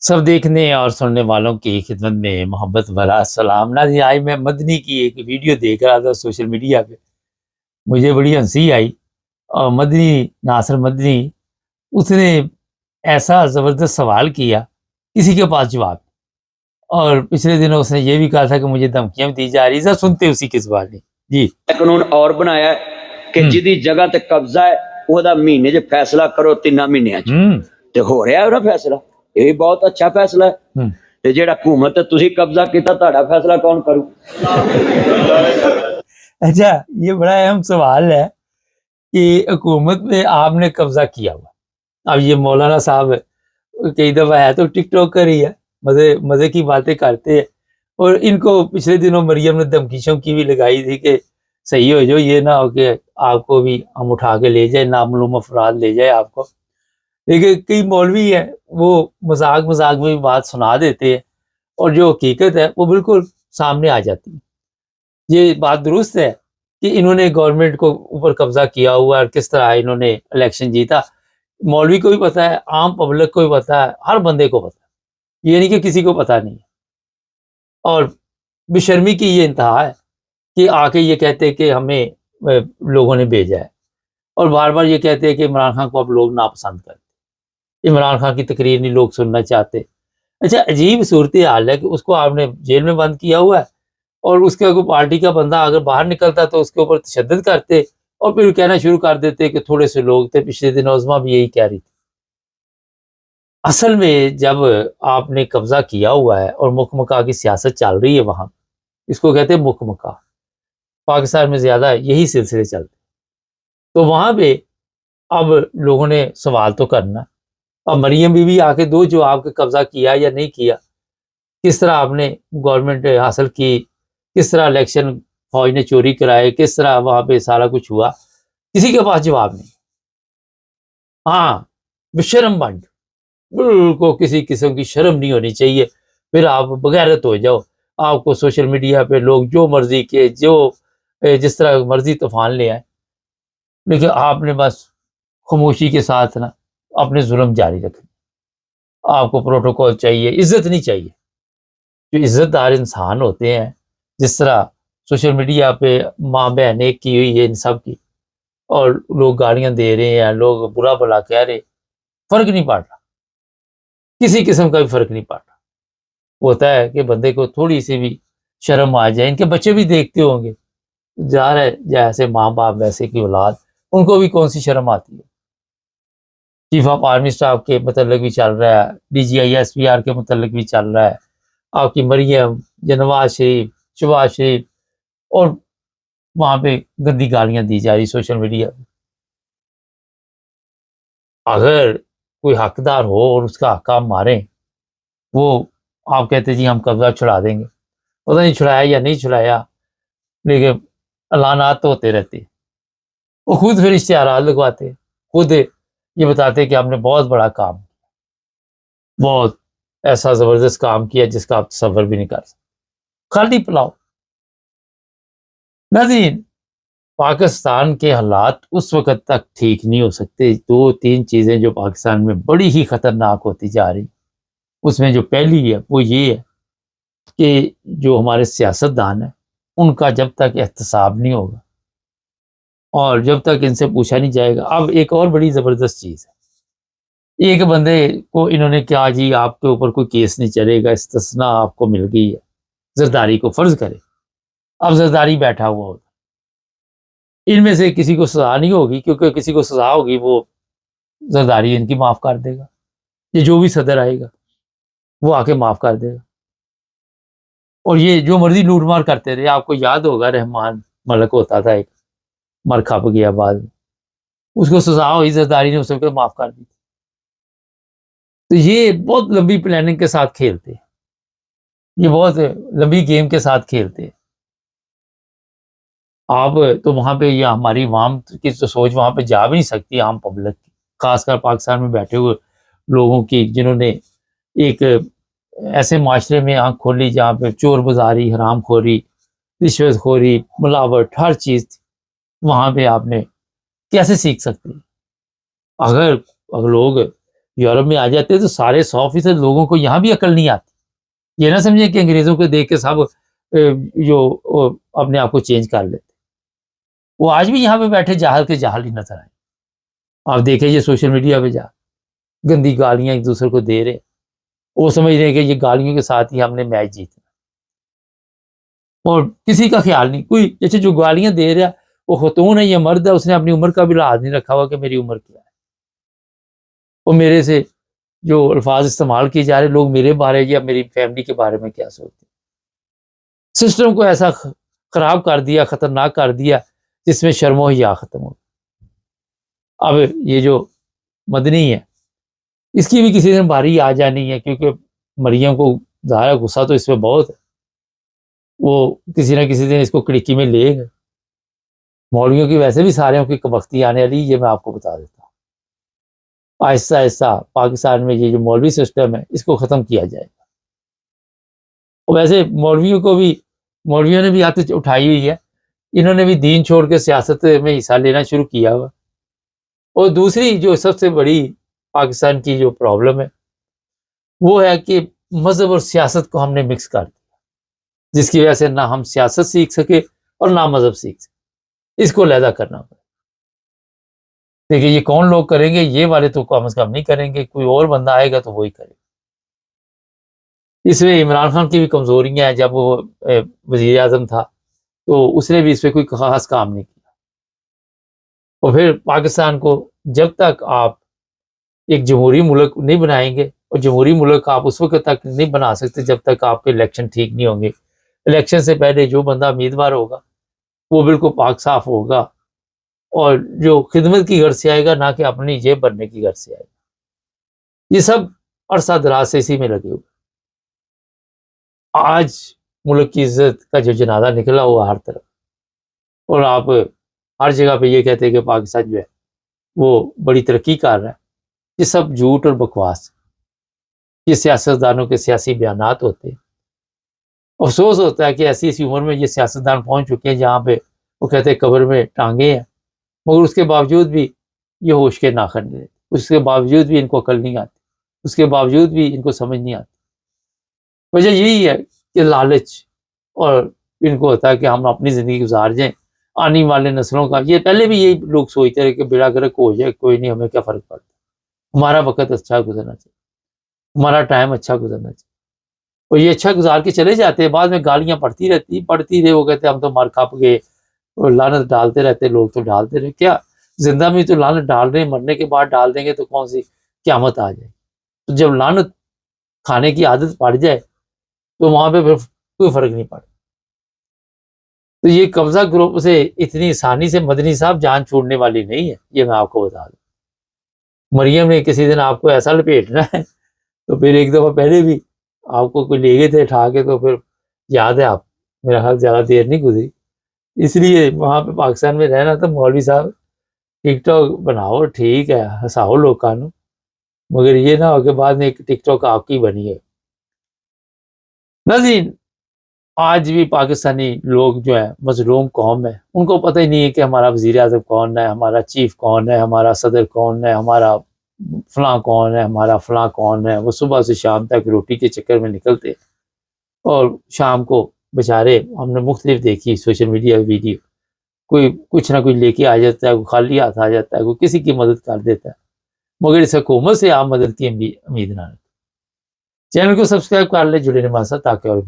سب دیکھنے اور سننے والوں کی خدمت میں محبت بھرا سلام ناظرین۔ آج میں مدنی کی ایک ویڈیو دیکھ رہا تھا سوشل میڈیا پہ، مجھے بڑی ہنسی آئی۔ اور مدنی ناصر مدنی، اس نے ایسا زبردست سوال کیا، کسی کے پاس جواب نہیں۔ اور پچھلے دنوں اس نے یہ بھی کہا تھا کہ مجھے دھمکیاں دی جا رہی ہیں، سنتے اسی کے سوال نہیں جی۔ قانون اور بنایا ہے کہ جدی جگہ تے قبضہ ہے وہ مہینے چ فیصلہ کرو 3 مہینوں تے ہو رہا ہے وہ فیصلہ۔ یہ بھی بہت اچھا فیصلہ ہے تے جیڑا حکومت تے تسی قبضہ کیتا تہاڈا فیصلہ کون کرو؟ اچھا، یہ بڑا اہم سوال ہے کہ حکومت میں آپ نے قبضہ کیا ہوا۔ اب یہ مولانا صاحب کئی دفعہ ہے تو ٹک ٹاک کر رہی ہے، مزے کی باتیں کرتے ہیں، اور ان کو پچھلے دنوں مریم نے دھمکیشوں کی بھی لگائی تھی کہ صحیح ہو جو، یہ نہ ہو کہ آپ کو بھی ہم اٹھا کے لے جائیں، نامعلوم افراد لے جائے آپ کو۔ لیکن کئی مولوی ہیں وہ مذاق میں بھی بات سنا دیتے ہیں، اور جو حقیقت ہے وہ بالکل سامنے آ جاتی ہے۔ یہ بات درست ہے کہ انہوں نے گورنمنٹ کو اوپر قبضہ کیا ہوا ہے، اور کس طرح انہوں نے الیکشن جیتا، مولوی کو بھی پتا ہے، عام پبلک کو بھی پتا ہے، ہر بندے کو پتا ہے، یہ نہیں کہ کسی کو پتا نہیں ہے۔ اور بے شرمی کی یہ انتہا ہے کہ آ کے یہ کہتے کہ ہمیں لوگوں نے بھیجا ہے، اور بار بار یہ کہتے ہیں کہ عمران خان کو اب لوگ ناپسند کرتے، عمران خان کی تقریر نہیں لوگ سننا چاہتے۔ اچھا، عجیب صورتحال ہے کہ اس کو آپ نے جیل میں بند کیا ہوا ہے، اور اس کا کوئی پارٹی کا بندہ اگر باہر نکلتا تو اس کے اوپر تشدد کرتے، اور پھر کہنا شروع کر دیتے کہ تھوڑے سے لوگ تھے۔ پچھلے دن عظما بھی یہی کہہ رہی تھی۔ اصل میں جب آپ نے قبضہ کیا ہوا ہے اور مکھ مکا کی سیاست چل رہی ہے، وہاں اس کو کہتے ہیں مکھ مکا، پاکستان میں زیادہ یہی سلسلے چلتے، تو وہاں پہ اب لوگوں نے سوال تو کرنا۔ اب مریم بی بی آ کے دو جواب کہ قبضہ کیا یا نہیں کیا، کس طرح آپ نے گورنمنٹ حاصل کی، کس طرح الیکشن فوج نے چوری کرائے، کس طرح وہاں پہ سارا کچھ ہوا، کسی کے پاس جواب نہیں۔ ہاں، بشرم بنڈ، بالکل کسی قسم کی شرم نہیں ہونی چاہیے، پھر آپ بغیرت ہو جاؤ، آپ کو سوشل میڈیا پہ لوگ جو مرضی کے جس طرح مرضی طوفان لے آئے، لیکن آپ نے بس خاموشی کے ساتھ نا اپنے ظلم جاری رکھیں۔ آپ کو پروٹوکول چاہیے، عزت نہیں چاہیے۔ جو عزت دار انسان ہوتے ہیں، جس طرح سوشل میڈیا پہ ماں بہن ایک کی ہوئی ہے ان سب کی، اور لوگ گالیاں دے رہے ہیں، لوگ برا بھلا کہہ رہے، فرق نہیں پڑ رہا، کسی قسم کا بھی فرق نہیں پڑ رہا۔ ہوتا ہے کہ بندے کو تھوڑی سی بھی شرم آ جائے، ان کے بچے بھی دیکھتے ہوں گے، ظاہر ہے جیسے ماں باپ ویسے کی اولاد، ان کو بھی کون سی شرم آتی ہے۔ چیف آف آرمی اسٹاف کے متعلق بھی چل رہا ہے، D G I S P R کے متعلق بھی چل رہا ہے، آپ کی مریم یا نواز شریف، شہباز شریف، اور وہاں پہ گندی گالیاں دی جا رہی سوشل میڈیا پہ۔ اگر کوئی حقدار ہو اور اس کا حق آپ ماریں، وہ آپ کہتے جی ہم قبضہ چھڑا دیں گے، پتہ نہیں چھڑایا یا نہیں چھڑایا، لیکن اعلانات تو ہوتے رہتے، وہ خود پھر اشتہارات لگواتے، خود یہ بتاتے کہ ہم نے بہت بڑا کام، بہت ایسا زبردست کام کیا جس کا آپ تصور بھی نہیں کر سکتے۔ خالی پلاؤ۔ ناظرین، پاکستان کے حالات اس وقت تک ٹھیک نہیں ہو سکتے، 2-3 چیزیں جو پاکستان میں بڑی ہی خطرناک ہوتی جا رہی، اس میں جو پہلی ہے وہ یہ ہے کہ جو ہمارے سیاستدان ہیں ان کا جب تک احتساب نہیں ہوگا اور جب تک ان سے پوچھا نہیں جائے گا۔ اب ایک اور بڑی زبردست چیز ہے، ایک بندے کو انہوں نے کہا جی آپ کے اوپر کوئی کیس نہیں چلے گا، استثناء آپ کو مل گئی ہے، زرداری کو فرض کرے، اب زرداری بیٹھا ہوا ہوگا، ان میں سے کسی کو سزا نہیں ہوگی، کیونکہ کسی کو سزا ہوگی وہ زرداری ان کی معاف کر دے گا، یہ جو بھی صدر آئے گا وہ آ کے معاف کر دے گا، اور یہ جو مرضی لوٹ مار کرتے رہے۔ آپ کو یاد ہوگا رحمان ملک ہوتا تھا ایک، مر کھپ گیا بعد میں، اس کو سزا ہوئی، زرداری نے اسے معاف کر دی۔ تو یہ بہت لمبی پلاننگ کے ساتھ کھیلتے ہیں، یہ بہت لمبی گیم کے ساتھ کھیلتے ہیں۔ آپ تو وہاں پہ یا ہماری عوام کی تو سوچ وہاں پہ جا بھی نہیں سکتی، عام پبلک کی، خاص کر پاکستان میں بیٹھے ہوئے لوگوں کی، جنہوں نے ایک ایسے معاشرے میں آنکھ کھولی جہاں پہ چور بازاری، حرام خوری، رشوت خوری، ملاوٹ، ہر چیز تھی، وہاں پہ آپ نے کیسے سیکھ سکتے ہیں؟ اگر لوگ یورپ میں آ جاتے تو سارے 100% لوگوں کو یہاں بھی عقل نہیں آتی. یہ نہ سمجھیں کہ انگریزوں کو دیکھ کے سب جو اپنے آپ کو چینج کر لیتے. وہ آج بھی یہاں پہ بیٹھے جاہل کے جاہل ہی نظر آئے. آپ دیکھیں یہ سوشل میڈیا پہ جا گندی گالیاں ایک دوسرے کو دے رہے. وہ سمجھ رہے ہیں کہ یہ گالیوں کے ساتھ ہی ہم نے میچ جیتنا. اور کسی کا خیال نہیں. کوئی جیسے جو گالیاں دے رہا وہ خاتون ہے یا مرد ہے, اس نے اپنی عمر کا بھی لحاظ نہیں رکھا ہوا کہ میری عمر کیا ہے. وہ میرے سے جو الفاظ استعمال کیے جا رہے, لوگ میرے بارے یا میری فیملی کے بارے میں کیا سوچتے ہیں. سسٹم کو ایسا خراب کر دیا, خطرناک کر دیا, جس میں شرم و حیا ختم ہو. اب یہ جو مدنی ہے اس کی بھی کسی دن باری آ جانی ہے, کیونکہ مریم کو ظاہر غصہ تو اس میں بہت ہے. وہ کسی نہ کسی دن اس کو کڑکی میں لے گئے. مولویوں کی ویسے بھی سارے کی وقتی آنے والی, یہ میں آپ کو بتا دیتا ہوں. آہستہ آہستہ پاکستان میں یہ جو مولوی سسٹم ہے اس کو ختم کیا جائے گا. اور ویسے مولویوں نے بھی ہاتھ اٹھائی ہوئی ہے. انہوں نے بھی دین چھوڑ کے سیاست میں حصہ لینا شروع کیا ہوا. اور دوسری جو سب سے بڑی پاکستان کی جو پرابلم ہے وہ ہے کہ مذہب اور سیاست کو ہم نے مکس کر دیا, جس کی وجہ سے نہ ہم سیاست سیکھ سکے اور نہ مذہب سیکھ سکے. اس کو علیحدہ کرنا پڑے. دیکھیے یہ کون لوگ کریں گے, یہ والے تو کم از کم نہیں کریں گے, کوئی اور بندہ آئے گا تو وہی کرے گا. اس میں عمران خان کی بھی کمزوریاں ہیں. جب وہ وزیر اعظم تھا تو اس نے بھی اس پہ کوئی خاص کام نہیں کیا. اور پھر پاکستان کو جب تک آپ ایک جمہوری ملک نہیں بنائیں گے, اور جمہوری ملک آپ اس وقت تک نہیں بنا سکتے جب تک آپ کے الیکشن ٹھیک نہیں ہوں گے. الیکشن سے پہلے جو بندہ امیدوار ہوگا وہ بالکل پاک صاف ہوگا, اور جو خدمت کی غرض سے آئے گا, نہ کہ اپنی جیب بھرنے کی غرض سے آئے گا. یہ سب عرصہ دراز سے اسی میں لگے ہوئے. آج ملک کی عزت کا جو جنازہ نکلا ہوا ہر طرف, اور آپ ہر جگہ پہ یہ کہتے ہیں کہ پاکستان جو ہے وہ بڑی ترقی کر رہا ہے. یہ سب جھوٹ اور بکواس. یہ سیاستدانوں کے سیاسی بیانات ہوتے ہیں. افسوس ہوتا ہے کہ ایسی عمر میں یہ سیاستدان پہنچ چکے ہیں جہاں پہ وہ کہتے ہیں قبر میں ٹانگیں ہیں, مگر اس کے باوجود بھی یہ ہوش کے ناخن نہیں رہتے. اس کے باوجود بھی ان کو عقل نہیں آتی. اس کے باوجود بھی ان کو سمجھ نہیں آتی. وجہ یہی ہے کہ لالچ, اور ان کو ہوتا ہے کہ ہم اپنی زندگی گزار جائیں, آنے والے نسلوں کا. یہ پہلے بھی یہی لوگ سوچتے رہے کہ بیڑا گرک ہو جائے, کوئی نہیں, ہمیں کیا فرق پڑتا, ہمارا وقت اچھا گزرنا چاہیے, ہمارا ٹائم اچھا گزرنا چاہیے. اور یہ اچھا گزار کے چلے جاتے ہیں. بعد میں گالیاں پڑتی رہے. وہ کہتے ہیں ہم تو مار کھپ گئے, اور لعنت ڈالتے رہتے لوگ. تو ڈالتے رہے, کیا زندہ میں تو لعنت ڈال رہے ہیں, مرنے کے بعد ڈال دیں گے تو کون سی قیامت آ جائے. تو جب لعنت کھانے کی عادت پڑ جائے تو وہاں پہ پھر کوئی فرق نہیں پڑتا. تو یہ قبضہ گروپ سے اتنی آسانی سے مدنی صاحب جان چھوڑنے والی نہیں ہے, یہ میں آپ کو بتا دوں. مریم نے کسی دن آپ کو ایسا لپیٹنا ہے تو پھر ایک دفعہ پہلے بھی آپ کو کوئی لے گئے تھے اٹھا کے, تو پھر یاد ہے آپ, میرا خیال زیادہ دیر نہیں گزری. اس لیے وہاں پہ پاکستان میں رہنا تو مولوی صاحب ٹک ٹاک بناؤ, ٹھیک ہے, ہنساؤ لوگوں, مگر یہ نہ ہو کہ بعد میں ایک ٹک ٹاک آپ کی بنی ہے. ناظرین, آج بھی پاکستانی لوگ جو ہیں مظلوم قوم ہے. ان کو پتہ ہی نہیں ہے کہ ہمارا وزیر اعظم کون ہے, ہمارا چیف کون ہے, ہمارا صدر کون ہے, ہمارا فلاں کون ہے, ہمارا فلاں کون ہے. وہ صبح سے شام تک روٹی کے چکر میں نکلتے, اور شام کو بیچارے ہم نے مختلف دیکھی سوشل میڈیا ویڈیو, کوئی کچھ نہ کچھ لے کے آ جاتا ہے, کوئی خالی ہاتھ آ جاتا ہے, کوئی کسی کی مدد کر دیتا ہے, مگر اس حکومت سے آپ مدد کی امید نہ رکھیں. چینل کو سبسکرائب کر لیں, جڑے رہیں ہمارے ساتھ تاکہ اور